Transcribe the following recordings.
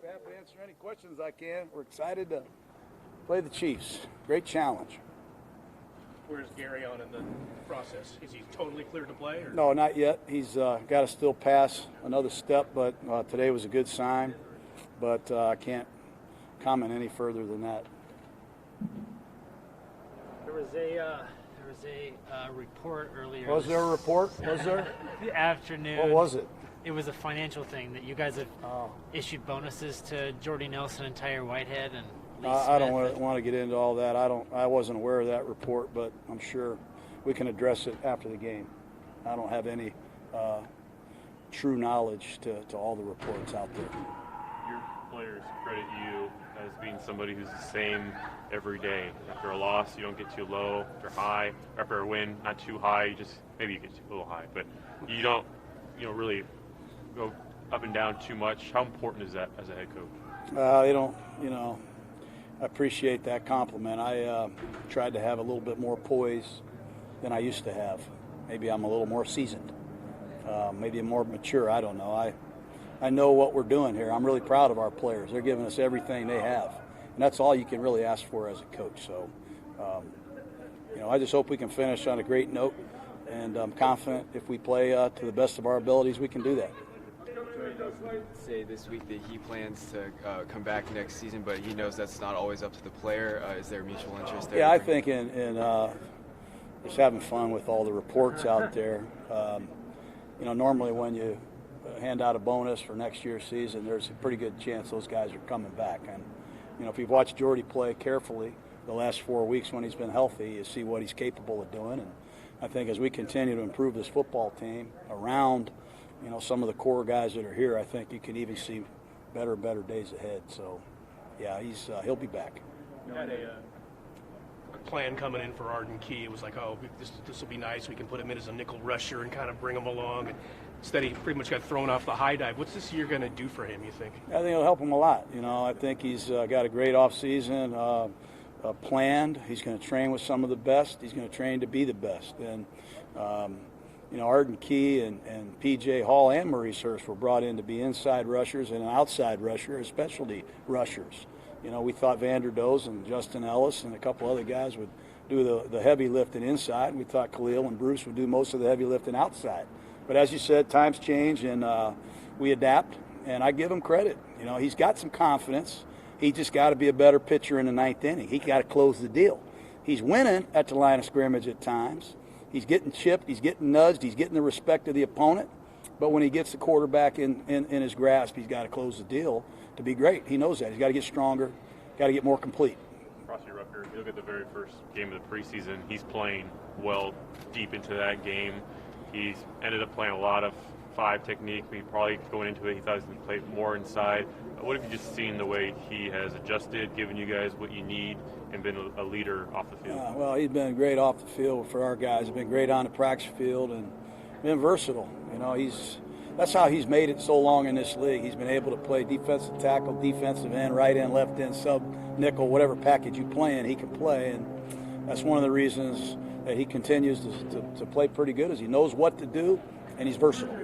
Happy to answer any questions I can. We're excited to play the Chiefs. Great challenge. Where's Gary on in the process? Is he totally clear to play? Or? No, not yet. He's got to still pass another step, but today was a good sign. But I can't comment any further than that. There was a report earlier. Was there a report? Was there? The afternoon. What was it? It was a financial thing that you guys have issued bonuses to Jordy Nelson and Tyre Whitehead and Lee Smith. I don't want to get into all that. I wasn't aware of that report, but I'm sure we can address it after the game. I don't have any true knowledge to all the reports out there. Your players credit you as being somebody who's the same every day. After a loss, you don't get too low. After high, after a win, not too high. You just maybe you get a little high, but you don't, really go up and down too much. How important is that as a head coach? They don't, I appreciate that compliment. I tried to have a little bit more poise than I used to have. Maybe I'm a little more seasoned. Maybe I'm more mature. I don't know. I know what we're doing here. I'm really proud of our players. They're giving us everything they have. And that's all you can really ask for as a coach. So, I just hope we can finish on a great note. And I'm confident if we play to the best of our abilities, we can do that. Say this week that he plans to come back next season, but he knows that's not always up to the player. Is there mutual interest there? Yeah, I think in just having fun with all the reports out there. Normally when you hand out a bonus for next year's season, there's a pretty good chance those guys are coming back. And, if you've watched Jordy play carefully the last 4 weeks when he's been healthy, you see what he's capable of doing. And I think as we continue to improve this football team around, some of the core guys that are here, I think you can even see better days ahead. So, yeah, he'll be back. You had a plan coming in for Arden Key. It was like, this will be nice. We can put him in as a nickel rusher and kind of bring him along. And instead, he pretty much got thrown off the high dive. What's this year going to do for him, you think? I think it'll help him a lot. I think he's got a great offseason planned. He's going to train with some of the best. He's going to train to be the best. And, Arden Key and P.J. Hall and Maurice Hurst were brought in to be inside rushers and an outside rusher as specialty rushers. We thought Vanderdoes and Justin Ellis and a couple other guys would do the heavy lifting inside. We thought Khalil and Bruce would do most of the heavy lifting outside. But as you said, times change and we adapt, and I give him credit. He's got some confidence. He just got to be a better pitcher in the ninth inning. He got to close the deal. He's winning at the line of scrimmage at times. He's getting chipped. He's getting nudged. He's getting the respect of the opponent. But when he gets the quarterback in his grasp, he's got to close the deal to be great. He knows that. He's got to get stronger, got to get more complete. Frosty Rucker, you look at the very first game of the preseason, he's playing well deep into that game. He's ended up playing a lot of 5 technique. Probably going into it, he thought he was going to play more inside. What have you just seen the way he has adjusted, given you guys what you need, and been a leader off the field? Well, he's been great off the field for our guys. He's been great on the practice field and been versatile. That's how he's made it so long in this league. He's been able to play defensive tackle, defensive end, right end, left end, sub, nickel, whatever package you play in, he can play. And that's one of the reasons that he continues to play pretty good is he knows what to do, and he's versatile.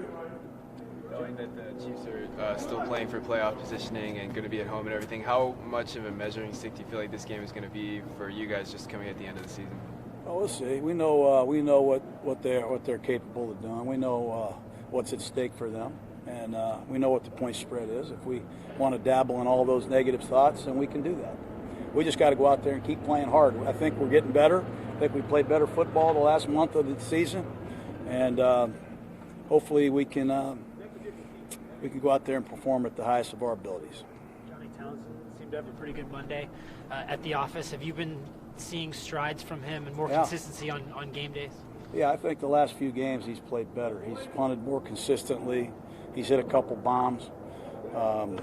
Knowing that the Chiefs are still playing for playoff positioning and going to be at home and everything, how much of a measuring stick do you feel like this game is going to be for you guys just coming at the end of the season? Well, we'll see. We know what they're capable of doing. We know what's at stake for them, and we know what the point spread is. If we want to dabble in all those negative thoughts, then we can do that. We just got to go out there and keep playing hard. I think we're getting better. I think we played better football the last month of the season, and hopefully we can go out there and perform at the highest of our abilities. Johnny Townsend seemed to have a pretty good Monday at the office. Have you been seeing strides from him and more consistency on game days? Yeah, I think the last few games he's played better. He's punted more consistently. He's hit a couple bombs. And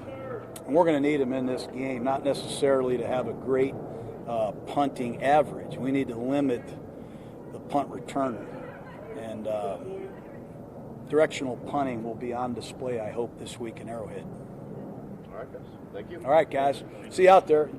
we're going to need him in this game, not necessarily to have a great punting average. We need to limit the punt returner. And directional punting will be on display, I hope, this week in Arrowhead. All right, guys. Thank you. All right, guys. See you out there.